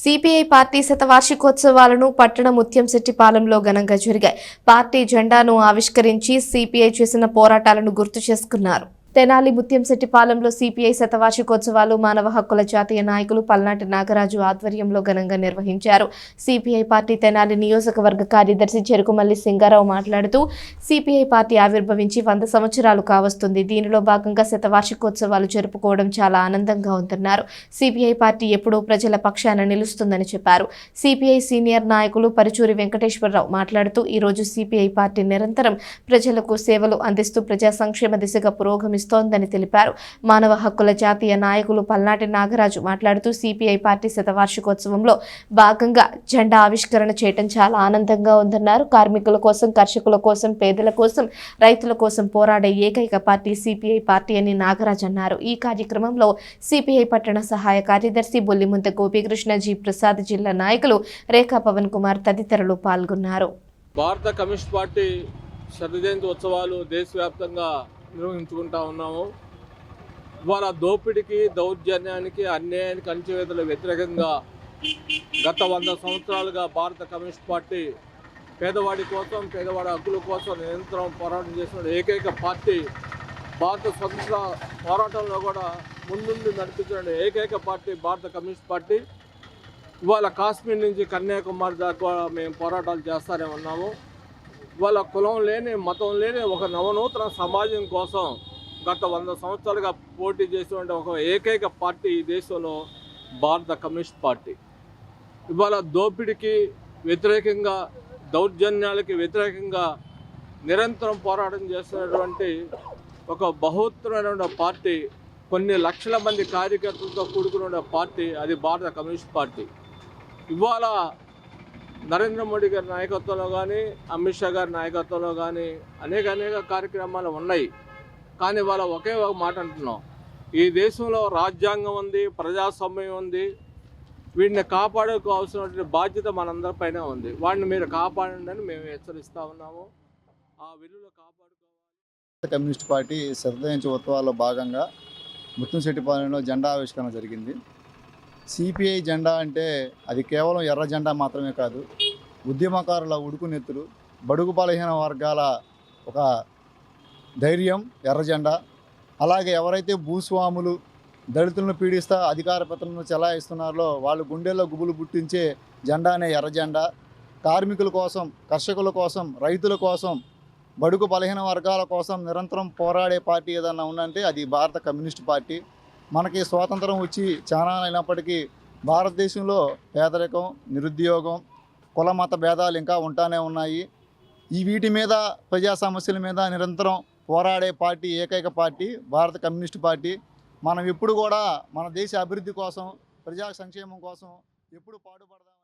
CPI party శతవార్షికోత్సవాలను పట్టణ ముత్యంశెట్టిపాలెంలో ఘనంగా జరిగాయి. పార్టీ జెండాను ఆవిష్కరించి సిపిఐ చేసిన పోరాటాలను గుర్తు చేసుకున్నారు. తెనాలి ముత్యంశెట్టిపాలెంలో సిపిఐ శతవార్షికోత్సవాలు మానవ హక్కుల జాతీయ నాయకులు పల్నాటి నాగరాజు ఆధ్వర్యంలో ఘనంగా నిర్వహించారు. సిపిఐ పార్టీ తెనాలి నియోజకవర్గ కార్యదర్శి చెరుకుమల్లి సింగారావు మాట్లాడుతూ సిపిఐ పార్టీ ఆవిర్భవించి 100 సంవత్సరాలు కావస్తుంది. దీనిలో భాగంగా శతవార్షికోత్సవాలు జరుపుకోవడం చాలా ఆనందంగా ఉందన్నారు. సిపిఐ పార్టీ ఎప్పుడూ ప్రజల పక్షాన నిలుస్తుందని చెప్పారు. సిపిఐ సీనియర్ నాయకులు పరుచూరి వెంకటేశ్వరరావు మాట్లాడుతూ ఈరోజు సిపిఐ పార్టీ నిరంతరం ప్రజలకు సేవలు అందిస్తూ ప్రజా సంక్షేమ దిశగా పురోగమిస్తోందని తెలిపారు. మానవ హక్కుల జాతీయ నాయకులు పల్నాటి నాగరాజు మాట్లాడుతూ సిపిఐ పార్టీ శతవార్షికోత్సవంలో భాగంగా జెండా ఆవిష్కరణ చేయడం చాలా ఆనందంగా ఉందన్నారు. కార్మికుల కోసం, కర్షకుల కోసం, పేదల కోసం, రైతుల కోసం పోరాడే ఏకైక పార్టీ సిపిఐ పార్టీ అని నాగరాజు అన్నారు. ఈ కార్యక్రమంలో సిపిఐ పట్టణ సహాయ కార్యదర్శి బొల్లిముంత గోపీకృష్ణ, జి ప్రసాద్, జిల్లా నాయకులు రేఖా పవన్ కుమార్ తదితరులు పాల్గొన్నారు. భారత కమ్యూనిస్ట్ పార్టీ శతజయంతి ఉత్సవాలు దేశవ్యాప్తంగా నిర్వహించుకుంటా ఉన్నాము. ఇవాళ దోపిడికి, దౌర్జన్యానికి, అన్యాయానికి, అణచివేతల వ్యతిరేకంగా గత 100 సంవత్సరాలుగా భారత కమ్యూనిస్ట్ పార్టీ పేదవాడి కోసం, పేదవాడి హక్కుల కోసం నిరంతరం పోరాటం చేసిన ఏకైక పార్టీ. భారత స్వతంత్ర పోరాటంలో కూడా ముందుండి నడిపించిన ఏకైక పార్టీ భారత కమ్యూనిస్ట్ పార్టీ. ఇవాళ కాశ్మీర్ నుంచి కన్యాకుమారి దాకా మేము పోరాటాలు చేస్తూనే ఉన్నాము. వాళ్ళ కులం లేని, మతం లేని ఒక నవనూతన సమాజం కోసం గత 100 సంవత్సరాలుగా పోటీ చేసినటువంటి ఒక ఏకైక పార్టీ ఈ దేశంలో భారత కమ్యూనిస్ట్ పార్టీ. ఇవాళ దోపిడీకి వ్యతిరేకంగా, దౌర్జన్యాలకి వ్యతిరేకంగా నిరంతరం పోరాటం చేస్తున్నటువంటి ఒక బహుత్తరమైన పార్టీ, కొన్ని లక్షల మంది కార్యకర్తలతో కూడుకున్న పార్టీ, అది భారత కమ్యూనిస్ట్ పార్టీ. ఇవాళ నరేంద్ర మోడీ గారి నాయకత్వంలో కానీ, అమిత్ షా గారి నాయకత్వంలో కానీ అనేక కార్యక్రమాలు ఉన్నాయి. కానీ వాళ్ళ ఒకే ఒక మాట అంటున్నాం, ఈ దేశంలో రాజ్యాంగం ఉంది, ప్రజాస్వామ్యం ఉంది, వీటిని కాపాడుకోవాల్సినటువంటి బాధ్యత మనందరిపైన ఉంది. వాటిని మీరు కాపాడండి అని మేము హెచ్చరిస్తూ ఉన్నాము. ఆ విలువలు కాపాడుకోవాలి. కమ్యూనిస్ట్ పార్టీ శతజయంతి ఉత్సవాల్లో భాగంగా ముత్యంశెట్టిపాలెంలో జెండా ఆవిష్కరణ జరిగింది. సిపిఐ జెండా అంటే అది కేవలం ఎర్ర జెండా మాత్రమే కాదు, ఉద్యమకారుల ఉడుకునెత్తులు, బడుగు బలహీన వర్గాల ఒక ధైర్యం ఎర్ర జెండా. అలాగే ఎవరైతే భూస్వాములు, దళితులను పీడిస్తా అధికార పత్రాలను చెలాయిస్తున్నారో వాళ్ళు గుండెల్లో గుబులు పుట్టించే జెండానే ఎర్ర జెండా. కార్మికుల కోసం, కర్షకుల కోసం, రైతుల కోసం, బడుగు బలహీన వర్గాల కోసం నిరంతరం పోరాడే పార్టీ ఏదన్నా ఉందంటే అది భారత కమ్యూనిస్ట్ పార్టీ. మనకి స్వాతంత్రం వచ్చి చాలా అయినప్పటికీ భారతదేశంలో పేదరికం, నిరుద్యోగం, కుల మత భేదాలు ఇంకా ఉంటానే ఉన్నాయి. వీటి మీద, ప్రజా సమస్యల మీద నిరంతరం పోరాడే పార్టీ ఏకైక పార్టీ భారత కమ్యూనిస్ట్ పార్టీ. మనం ఎప్పుడు కూడా మన దేశ అభివృద్ధి కోసం, ప్రజా సంక్షేమం కోసం ఎప్పుడు పాటుపడదాం.